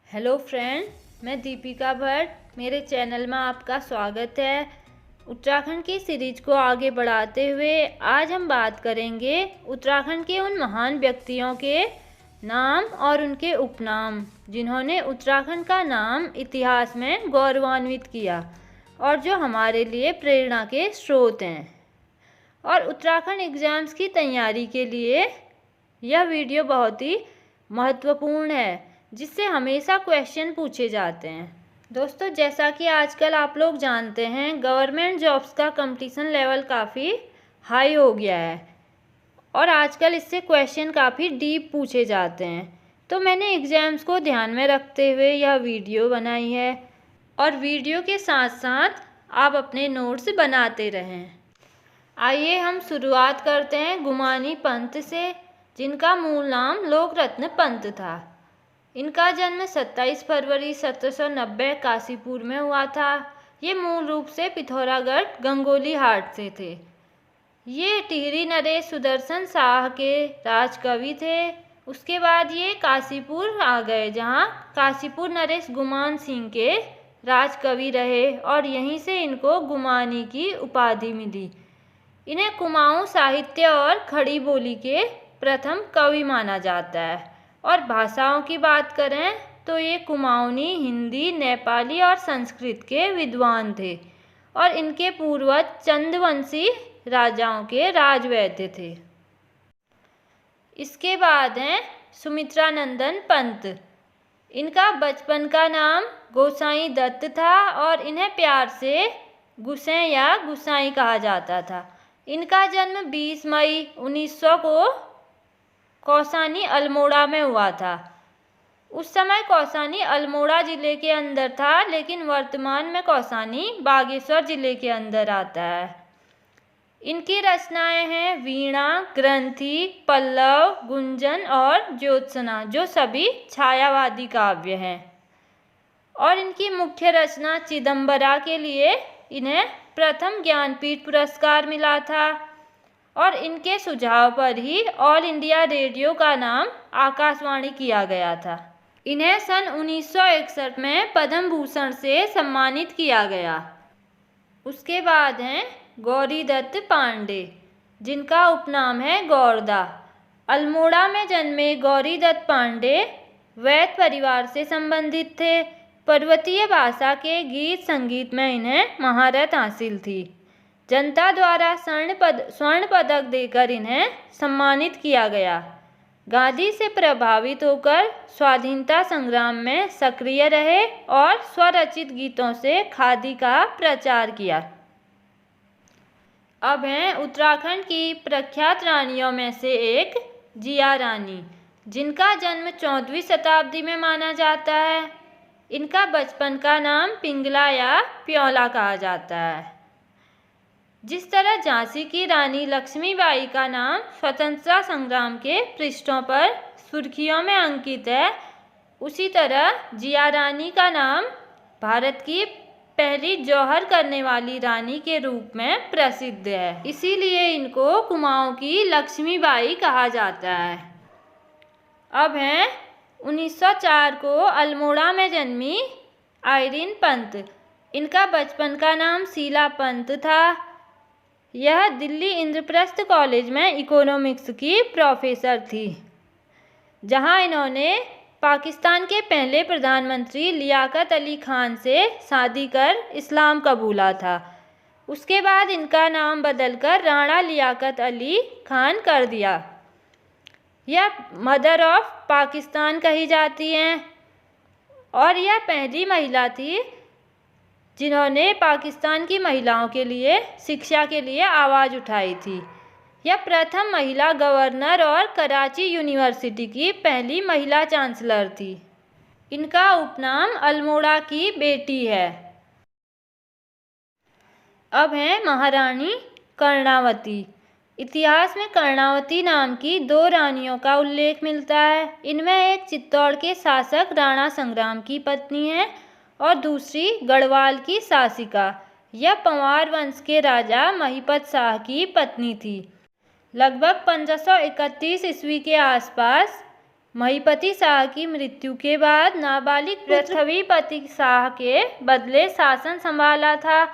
Hello friend, मैं दीपिका भट्ट। मेरे channel में आपका स्वागत है। उत्तराखंड की सीरीज को आगे बढ़ाते हुए आज हम बात करेंगे उत्तराखंड के उन महान व्यक्तियों के नाम और उनके उपनाम जिन्होंने उत्तराखंड का नाम इतिहास में गौरवान्वित किया और जो हमारे लिए प्रेरणा के स्रोत हैं। और उत्तराखंड एग्ज़ाम्स की तैयारी के लिए यह वीडियो बहुत ही महत्वपूर्ण है, जिससे हमेशा क्वेश्चन पूछे जाते हैं। दोस्तों, जैसा कि आजकल आप लोग जानते हैं, गवर्नमेंट जॉब्स का कंपटीशन लेवल काफ़ी हाई हो गया है और आजकल इससे क्वेश्चन काफ़ी डीप पूछे जाते हैं। तो मैंने एग्ज़ाम्स को ध्यान में रखते हुए यह वीडियो बनाई है और वीडियो के साथ साथ आप अपने नोट्स बनाते रहें। आइए हम शुरुआत करते हैं गुमानी पंत से, जिनका मूल नाम लोकरत्न पंत था। इनका जन्म 27 फरवरी 1790 काशीपुर में हुआ था। ये मूल रूप से पिथौरागढ़ गंगोली हाट से थे। ये टिहरी नरेश सुदर्शन शाह के राजकवि थे। उसके बाद ये काशीपुर आ गए, जहाँ काशीपुर नरेश गुमान सिंह के राजकवि रहे और यहीं से इनको गुमानी की उपाधि मिली। इन्हें कुमाऊँ साहित्य और खड़ी बोली के प्रथम कवि माना जाता है। और भाषाओं की बात करें तो ये कुमाऊनी, हिंदी, नेपाली और संस्कृत के विद्वान थे और इनके पूर्वज चंदवंशी राजाओं के राजवैद्य थे। इसके बाद हैं सुमित्रानंदन पंत। इनका बचपन का नाम गोसाई दत्त था और इन्हें प्यार से गुसें या गुसाई कहा जाता था। इनका जन्म 20 मई 1900 को कौसानी अल्मोड़ा में हुआ था। उस समय कौसानी अल्मोड़ा ज़िले के अंदर था, लेकिन वर्तमान में कौसानी बागेश्वर ज़िले के अंदर आता है। इनकी रचनाएं हैं वीणा, ग्रंथि, पल्लव, गुंजन और ज्योत्सना, जो सभी छायावादी काव्य हैं। और इनकी मुख्य रचना चिदंबरा के लिए इन्हें प्रथम ज्ञानपीठ पुरस्कार मिला था और इनके सुझाव पर ही ऑल इंडिया रेडियो का नाम आकाशवाणी किया गया था। इन्हें सन 1961 में पद्म भूषण से सम्मानित किया गया। उसके बाद हैं गौरी दत्त पांडे, जिनका उपनाम है गौरदा। अल्मोड़ा में जन्मे गौरी दत्त पांडे वैद्य परिवार से संबंधित थे। पर्वतीय भाषा के गीत संगीत में इन्हें महारत हासिल थी। जनता द्वारा स्वर्ण पदक देकर इन्हें सम्मानित किया गया। गांधी से प्रभावित होकर स्वाधीनता संग्राम में सक्रिय रहे और स्वरचित गीतों से खादी का प्रचार किया। अब हैं उत्तराखंड की प्रख्यात रानियों में से एक जिया रानी, जिनका जन्म 14वीं शताब्दी में माना जाता है। इनका बचपन का नाम पिंगला या प्योला कहा जाता है। जिस तरह झांसी की रानी लक्ष्मीबाई का नाम स्वतंत्रता संग्राम के पृष्ठों पर सुर्खियों में अंकित है, उसी तरह जिया रानी का नाम भारत की पहली जौहर करने वाली रानी के रूप में प्रसिद्ध है। इसीलिए इनको कुमाऊँ की लक्ष्मीबाई कहा जाता है। अब हैं 1904 को अल्मोड़ा में जन्मी आइरीन पंत। इनका बचपन का नाम शीला पंत था। यह दिल्ली इंद्रप्रस्थ कॉलेज में इकोनॉमिक्स की प्रोफेसर थी, जहां इन्होंने पाकिस्तान के पहले प्रधानमंत्री लियाकत अली खान से शादी कर इस्लाम कबूला था। उसके बाद इनका नाम बदलकर राणा लियाकत अली खान कर दिया। यह मदर ऑफ पाकिस्तान कही जाती हैं और यह पहली महिला थी जिन्होंने पाकिस्तान की महिलाओं के लिए शिक्षा के लिए आवाज़ उठाई थी। यह प्रथम महिला गवर्नर और कराची यूनिवर्सिटी की पहली महिला चांसलर थी। इनका उपनाम अल्मोड़ा की बेटी है। अब हैं महारानी कर्णावती। इतिहास में कर्णावती नाम की 2 रानियों का उल्लेख मिलता है। इनमें एक चित्तौड़ के शासक राणा संग्राम की पत्नी है और दूसरी गढ़वाल की शासिका। यह पंवार वंश के राजा महिपत शाह की पत्नी थी। लगभग 1531 ईस्वी के आसपास महिपति शाह की मृत्यु के बाद नाबालिग पृथ्वीपति शाह के बदले शासन संभाला था।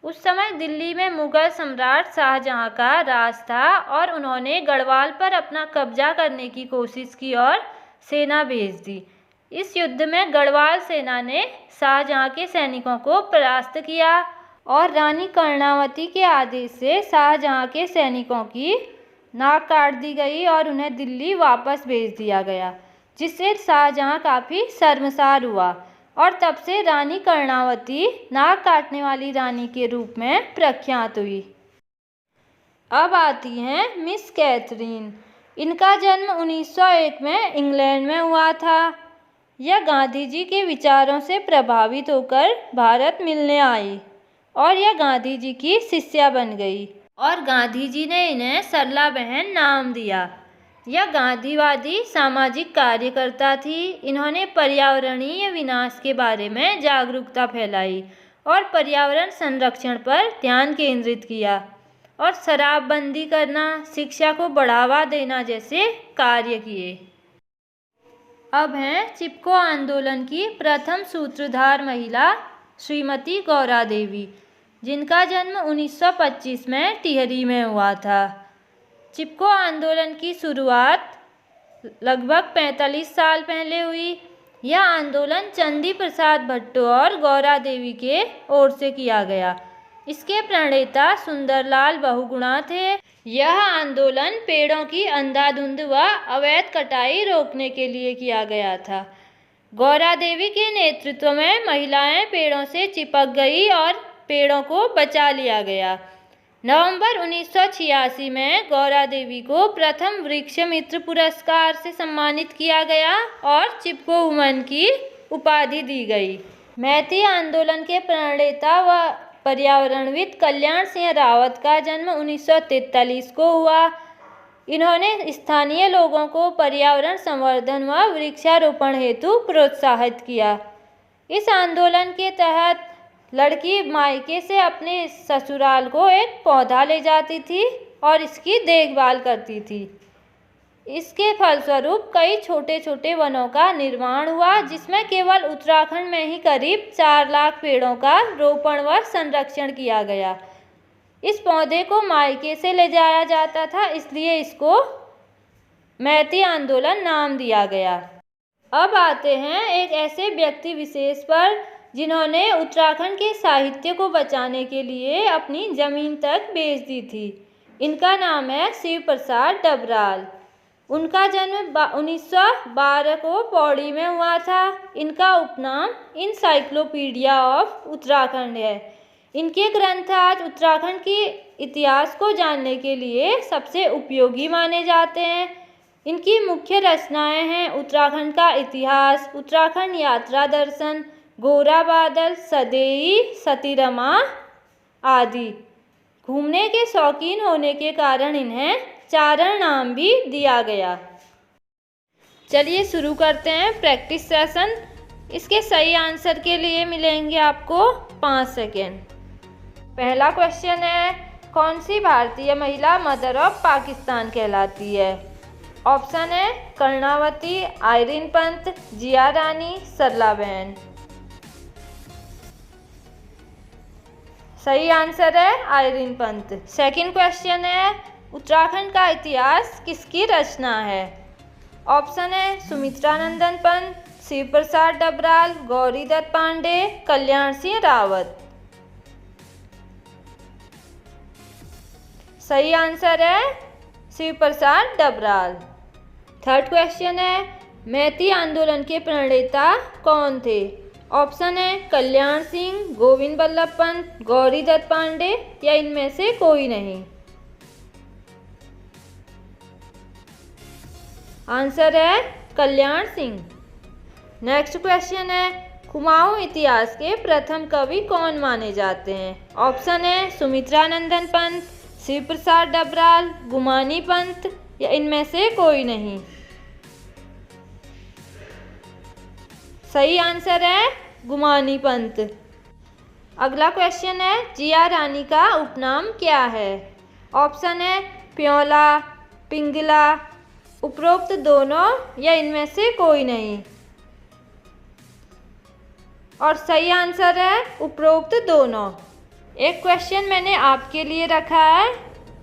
उस समय दिल्ली में मुगल सम्राट शाहजहां का राज था और उन्होंने गढ़वाल पर अपना कब्जा करने की कोशिश की और सेना भेज दी। इस युद्ध में गढ़वाल सेना ने शाहजहां के सैनिकों को परास्त किया और रानी कर्णावती के आदेश से शाहजहां के सैनिकों की नाक काट दी गई और उन्हें दिल्ली वापस भेज दिया गया, जिससे शाहजहां काफ़ी शर्मसार हुआ और तब से रानी कर्णावती नाक काटने वाली रानी के रूप में प्रख्यात हुई। अब आती हैं मिस कैथरीन। इनका जन्म 1901 में इंग्लैंड में हुआ था। यह गांधी जी के विचारों से प्रभावित होकर भारत मिलने आई और यह गांधी जी की शिष्या बन गई और गांधी जी ने इन्हें सरला बहन नाम दिया। यह गांधीवादी सामाजिक कार्यकर्ता थी। इन्होंने पर्यावरणीय विनाश के बारे में जागरूकता फैलाई और पर्यावरण संरक्षण पर ध्यान केंद्रित किया और शराबबंदी करना, शिक्षा को बढ़ावा देना जैसे कार्य किए। अब हैं चिपको आंदोलन की प्रथम सूत्रधार महिला श्रीमती गौरा देवी, जिनका जन्म 1925 में टिहरी में हुआ था। चिपको आंदोलन की शुरुआत लगभग 45 साल पहले हुई। यह आंदोलन चंदी प्रसाद भट्टो और गौरा देवी के ओर से किया गया। इसके प्रणेता सुंदरलाल बहुगुणा थे। यह आंदोलन पेड़ों की अंधाधुंध व अवैध कटाई रोकने के लिए किया गया था। गौरा देवी के नेतृत्व में महिलाएं पेड़ों से चिपक गई और पेड़ों को बचा लिया गया। नवंबर 1986 में गौरा देवी को प्रथम वृक्ष मित्र पुरस्कार से सम्मानित किया गया और चिपको वुमन की उपाधि दी गई। मैती आंदोलन के प्रणेता व पर्यावरणविद कल्याण सिंह रावत का जन्म 1943 को हुआ। इन्होंने स्थानीय लोगों को पर्यावरण संवर्धन व वृक्षारोपण हेतु प्रोत्साहित किया। इस आंदोलन के तहत लड़की मायके से अपने ससुराल को एक पौधा ले जाती थी और इसकी देखभाल करती थी। इसके फलस्वरूप कई छोटे छोटे वनों का निर्माण हुआ, जिसमें केवल उत्तराखंड में ही करीब 4 लाख पेड़ों का रोपण व संरक्षण किया गया। इस पौधे को मायके से ले जाया जाता था, इसलिए इसको मैती आंदोलन नाम दिया गया। अब आते हैं एक ऐसे व्यक्ति विशेष पर जिन्होंने उत्तराखंड के साहित्य को बचाने के लिए अपनी ज़मीन तक बेच दी थी। इनका नाम है शिव प्रसाद डबराल। उनका जन्म 1912 को पौड़ी में हुआ था। इनका उपनाम इनसाइक्लोपीडिया ऑफ उत्तराखंड है। इनके ग्रंथ आज उत्तराखंड के इतिहास को जानने के लिए सबसे उपयोगी माने जाते हैं। इनकी मुख्य रचनाएं हैं उत्तराखंड का इतिहास, उत्तराखंड यात्रा दर्शन, गोरा बादल, सदेई, सतीरमा आदि। घूमने के शौकीन होने के कारण इन्हें चारण नाम भी दिया गया। चलिए शुरू करते हैं प्रैक्टिस सेशन। इसके सही आंसर के लिए मिलेंगे आपको 5 सेकेंड। पहला क्वेश्चन है, कौन सी भारतीय महिला मदर ऑफ पाकिस्तान कहलाती है? ऑप्शन है कर्णावती, आइरिन पंत, जिया रानी, सरला बहन। सही आंसर है आइरिन पंत। सेकंड क्वेश्चन है, उत्तराखंड का इतिहास किसकी रचना है? ऑप्शन है सुमित्रा नंदन पंत, शिव प्रसाद डबराल, गौरी दत्त पांडे, कल्याण सिंह रावत। सही आंसर है शिव प्रसाद डबराल। थर्ड क्वेश्चन है, मैती आंदोलन के प्रणेता कौन थे? ऑप्शन है कल्याण सिंह, गोविंद बल्लभ पंत, गौरी दत्त पांडे या इनमें से कोई नहीं। आंसर है कल्याण सिंह। नेक्स्ट क्वेश्चन है, कुमाऊं इतिहास के प्रथम कवि कौन माने जाते हैं? ऑप्शन है सुमित्रा नंदन पंत, शिव प्रसाद डबराल, गुमानी पंत या इनमें से कोई नहीं। सही आंसर है गुमानी पंत। अगला क्वेश्चन है, जिया रानी का उपनाम क्या है? ऑप्शन है प्योला, पिंगला, उपरोक्त दोनों या इनमें से कोई नहीं। और सही आंसर है उपरोक्त दोनों। एक क्वेश्चन मैंने आपके लिए रखा है,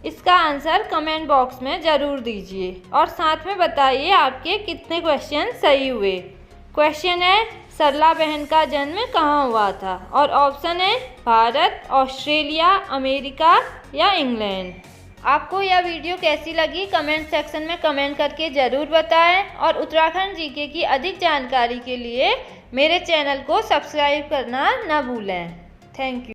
इसका आंसर कमेंट बॉक्स में ज़रूर दीजिए और साथ में बताइए आपके कितने क्वेश्चन सही हुए। क्वेश्चन है सरला बहन का जन्म कहाँ हुआ था? और ऑप्शन है भारत, ऑस्ट्रेलिया, अमेरिका या इंग्लैंड। आपको यह वीडियो कैसी लगी कमेंट सेक्शन में कमेंट करके ज़रूर बताएं और उत्तराखंड जीके की अधिक जानकारी के लिए मेरे चैनल को सब्सक्राइब करना न भूलें। Thank you.